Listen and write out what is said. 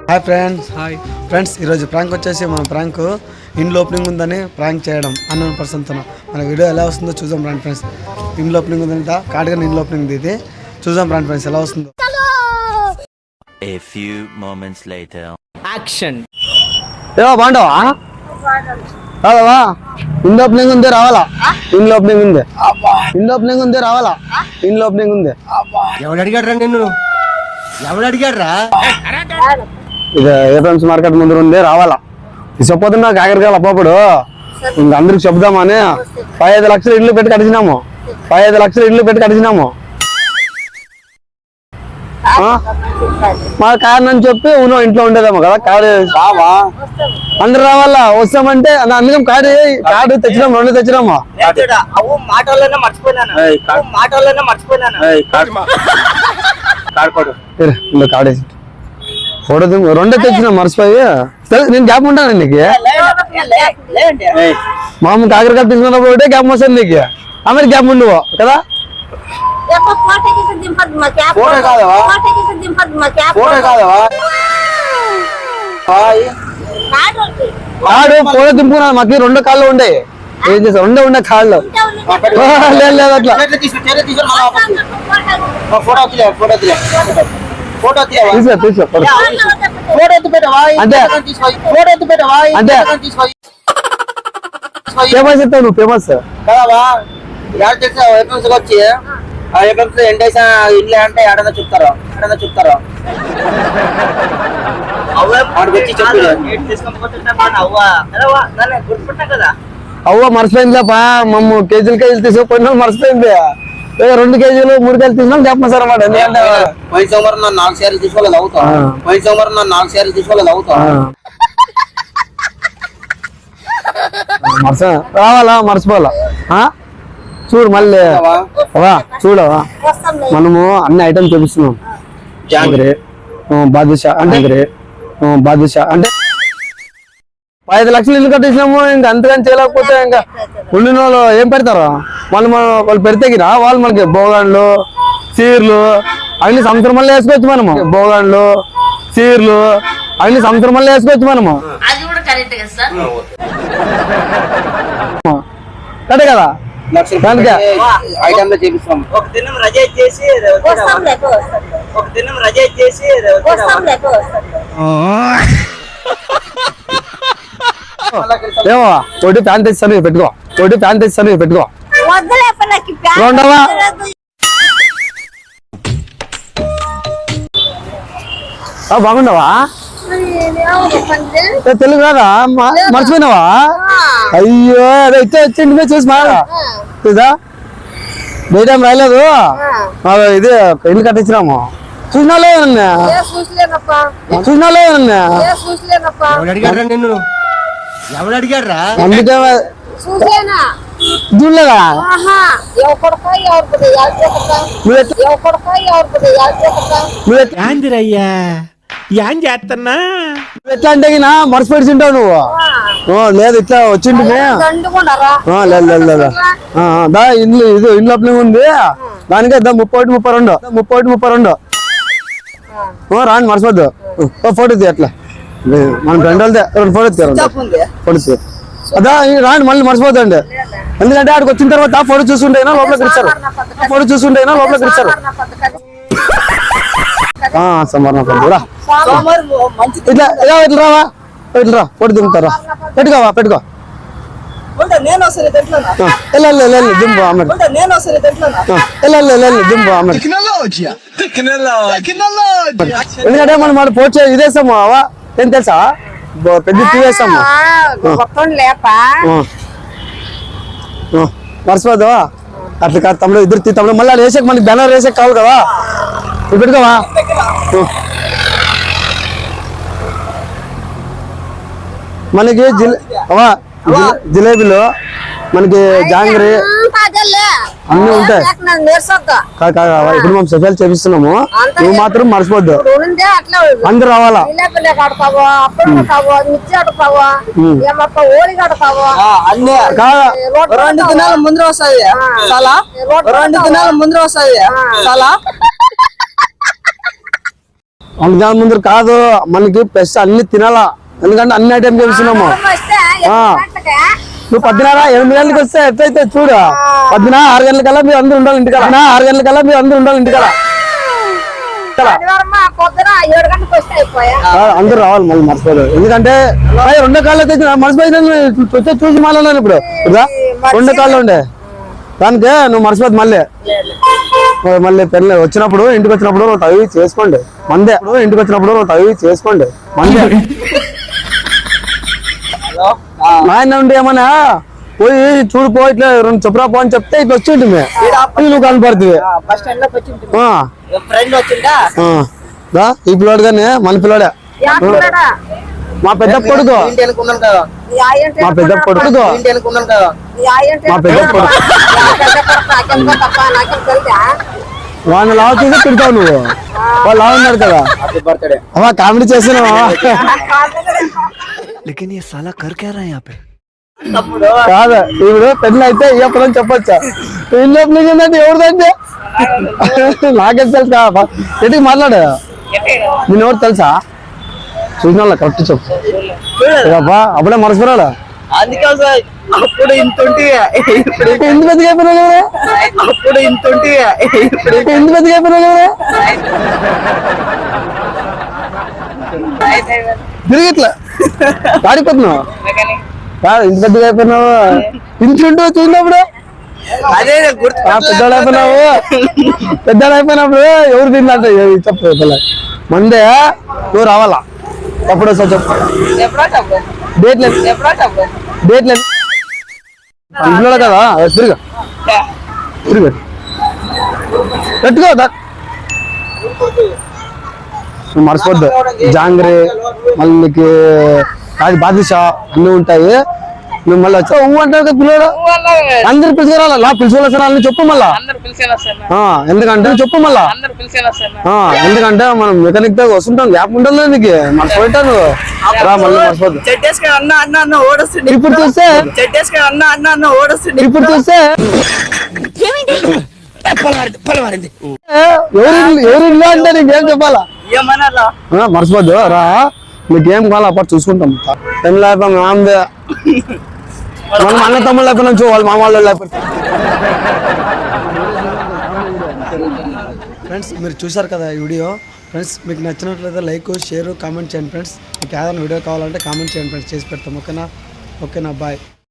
Hi friends ఈరోజు prank వచ్చేసి మన ప్రాంక్ ఇండ్లో ఓపెనింగ్ ఉందని ప్రాంక్ చేయడం అన్నోన్ పర్సన్తో. మన వీడియో ఎలా వస్తుందో చూద్దాం రండి ఫ్రెండ్స్. ఇండ్లో ఓపెనింగ్ ఉందంట, కాటుగా ఇండ్లో ఓపెనింగ్ ఇది చూద్దాం రండి ఫ్రెండ్స్ ఎలా వస్తుందో. A few moments later. Action. ఏవో బాగుంటావా? రావా? ఇండ్లో ఓపెనింగ్ ఉంది రావాలా? ఇండ్లో ఓపెనింగ్ ఉంది, ఇండ్లో ఓపెనింగ్ ఉంది రావాలా? ఇండ్లో ఓపెనింగ్ ఉంది. ఎవడు అడిగాడు రా నిన్ను? ఎవడు అడిగాడు రా? ఇది ఏపీఎంసీ మార్కెట్ ముందు ఉంది రావాలా? ఇసపోతున్నా కాకరకాయలు అప్పుడు ఇంక అందరికి చెప్దామని 15 లక్షలు ఇల్లు పెట్టి కట్టించినాము. 15 లక్షలు ఇల్లు పెట్టి కట్టించినాము. మా కారణం చెప్పి ఉన్నా ఇంట్లో ఉండేదేమో కదా. కాడు రావా? అందరు రావాలా? వస్తామంటే అందుకని కాడు తెచ్చినాము, 2 తెచ్చినాము. కాడేసి ఫోటో 2 తెచ్చినా మర్చిపోయి. నేను గ్యాప్ ఉంటాను నీకు. మామూలు కాకరకాయ తీసుకున్నప్పుడు ఒకటే గ్యాప్ వస్తుంది నీకు. అమెరికా గ్యాప్ ఉండవు కదా. కాడు ఫోటో దింపుకున్నా. మాకు 2 కాళ్ళు ఉండే. ఏం చేస్తా 2 ఉండే కాళ్ళు. లేదు అట్లా ఫేమస్ చెప్తావు నువ్వు. ఫేమస్ వచ్చి ఎండేసిన ఇల్లు అంటే ఏడన్నా చెప్తారు అవ్వ మర్చిపోయింది పా. మమ్మ కేజీలు తీసుకుపోయినా మర్చిపోయింది. 2 కేజీలు 3 కేజీలు తీసుకున్నాం చెప్పండి సార్ అన్నమాట. ఎందుకంటే పోయిన సంవత్సరం 4 సార్లు తీసుకోలేదు అవుతాం. రావాలా మర్చిపోవాలా? చూడు మళ్ళీ చూడవా మనము అన్ని ఐటమ్స్ చూపిస్తున్నాం. జాంగ్రీ బాదుషా అంటే 15 లక్షలు ఇల్లు కట్టించినాము. ఇంకా అంతగాని చేయలేకపోతే ఇంకా ఉండిన వాళ్ళు ఏం పెడతారు? వాళ్ళు పెడితే వాళ్ళు మనకి బోగాన్లు చీరలు అన్ని సంవత్సరం మళ్ళీ వేసుకోవచ్చు. మనము బోగాన్లు చీరలు అన్ని సంవత్సరం మళ్ళీ వేసుకోవచ్చు. మనము కదే కదా. దానికే ఐటమ్ లో చేపిస్తాం. ఒక దినం రజ ఇచ్చేసి ఏమో తోటి ప్యాంట్ తెచ్చాను పెట్టుకో. రెండవా బాగుండవా? తెలుగు రాదా? మర్చిపోయినావా? అయ్యో అదే ఇచ్చే వచ్చింది చూసి మాదా బయట రాయలేదు. ఇది ఇల్లు కట్టించినాము. చూసినాలే ఎవడు అడిగాడు రా? అందుకే చూడలేదా? యాందిరయ్యా ఏం చేస్తున్నా? ఎట్లా అంటే మర్చిపెట్టింటావు నువ్వు. లేదు ఇట్లా వచ్చిండు. లేదు ఇండ్లు ఓపెనింగ్ ఉంది. దానికే 30-32 రాండి మర్చిపోద్దు. ఫోటో తీ అట్లా మన ఫ్రెండ్ వెళ్తే 2 ఫోటో తీ అదా రాండి మళ్ళీ మర్చిపోద్దండి. ఎందుకంటే ఆడికి వచ్చిన తర్వాత ఫోటో చూసుకుంటేనా లోపలికి ఇచ్చారు. ఇట్లా రావా ఇట్లా ఫోటో దింపుతారా? పెట్టుకో దింపు అమ్మడి ఎందుకంటే మనం మన పోర్చే ఇదేస్తాము. అవా ఏం తెలుసా? పెద్ద తీవేస్తాము. మర్చిపోద్దా? అట్లా కాదు తమ్ముడు, ఇద్దరు తమ్ముడు మళ్ళీ వేసాక మనకి బ్యానర్ వేసాక కావాలి కదా. పెట్టుకోవా మనకి జిలేబీలు మనకి జాంగ్రీ అన్ని ఉంటాయి. ఇప్పుడు మనం స్పెషల్ చేపిస్తున్నాము. నువ్వు మాత్రం మర్చిపోద్దు. అందరు రావాలా? 2 దినాల ముందు వస్తాయి చాలా. 2 దినాల ముందు వస్తాయి చాలా. రంజాన్ ముందు కాదు, మనకి ప్లస్ అన్ని తినాలా, ఎందుకంటే అన్ని ఐటమ్ చేస్తున్నాము. నువ్వు 8 గంటలకు వస్తే ఎట్లయితే చూడు, 6 గంటలకల్లా మీరు అందరూ ఉండాలి ఇంటికల, 6 గంటలకల్లా మీరు అందరూ ఉండాలి ఇంటికల. అందరూ రావాలి మళ్ళీ మర్చిపోదు, ఎందుకంటే 2 కాళ్ళు అయితే మర్చిపోయి చూసి మళ్ళీ ఇప్పుడు 2 కాళ్ళు ఉండే దానికి నువ్వు మర్చిపోద్దు. మళ్ళీ పెళ్ళి వచ్చినప్పుడు ఇంటికి వచ్చినప్పుడు నువ్వు తవి చేసుకోండి మందే, ఇంటికి వచ్చినప్పుడు నువ్వు తవి చేసుకోండి మందే. నాయన ఉండి ఏమన్నా పోయి చూడిపో, ఇట్లా 2 చెప్పురా పో అని చెప్తే ఇట్లా వచ్చి ఉంటుంది, నువ్వు కనపడుతుంది. ఈ పిల్లోడు కానీ మన పిల్లోడే, మా పెద్ద కొడుకు, మా పెద్ద కొడుకు, మా పెద్ద కొడుకు. వాడిని లావు చూసి తిడతావు నువ్వు, వాళ్ళు లావు ఉన్నాడు కదా. అమ్మా కామెడీ చేస్తున్నావా? लेकिन ये साला कर क्या रहा है यहाँ पे? కాదు ఇప్పుడు పెళ్ళి అయితే ఇవ్వడం చెప్పొచ్చా? పెళ్ళి ఏంటంటే ఎవరిదంటే నాకేం తెలుసు కదా, ఎటుకి మాట్లాడా నేను ఎవరు తెలుసా? చూసిన వాళ్ళ కరెక్ట్ చెప్పు అబ్బా, అప్పుడే మరచిపోరాడా? అప్పుడు ఇంత ఎందుకు బతికి అయిపోయినా అప్పుడు ఇంత ఎందుకు బతికి అయిపోయినా తిరిగి ఇట్లా ఆడిపోతున్నావు కాదు, ఇంత పెద్దగా అయిపోయినావు, ఇంచుంటూ చూసినప్పుడు పెద్దవాళ్ళు అయిపోయినావు. పెద్దవాళ్ళు అయిపోయినప్పుడు ఎవరు తిందంటే చెప్పు మందే, నువ్వు రావాలా ఎప్పుడు వస్తావు చెప్పు, డేట్ లేదు, డేట్ లేదు ఇంట్లో కదా. తిరుగు తిరుగు పెట్టుకో, మర్చిపోద్దు. జాంగ్రీ మళ్ళీ అది బాదుషా అన్ని ఉంటాయి. నువ్వు మళ్ళీ వచ్చా అంటావు కదా పిల్లడు, అందరు పిలుచుకురాలా, పిలుచుకోవాల్సిన చెప్పు మళ్ళా, ఎందుకంటే చెప్పు మళ్ళా, ఎందుకంటే మనం మెకానిక్ దగ్గర వస్తుంటాం, గ్యాప్ ఉంటుంది నీకు, మర్చిపోతాను రా మళ్ళీ మర్చిపోద్దు. ఇప్పుడు చూస్తే ఇప్పుడు చూస్తే ఎవరు ఇల్లు అంటే నీకేం చెప్పాలా, మర్చిపోద్దు రా, నీకేం కావాలా అప్పుడు చూసుకుంటాం. ఏం లేకపోతే మామదే, మనం అన్న తమ్ముళ్ళు లేకపోయినా వాళ్ళు మా వాళ్ళు లేకపోతే. ఫ్రెండ్స్ మీరు చూసారు కదా ఈ వీడియో. ఫ్రెండ్స్ మీకు నచ్చినట్లయితే లైక్, షేర్, కామెంట్ చేయండి. ఫ్రెండ్స్ మీకు ఏదైనా వీడియో కావాలంటే కామెంట్ చేయండి ఫ్రెండ్స్, చేసి పెడతాం. ఓకేనా? బాయ్.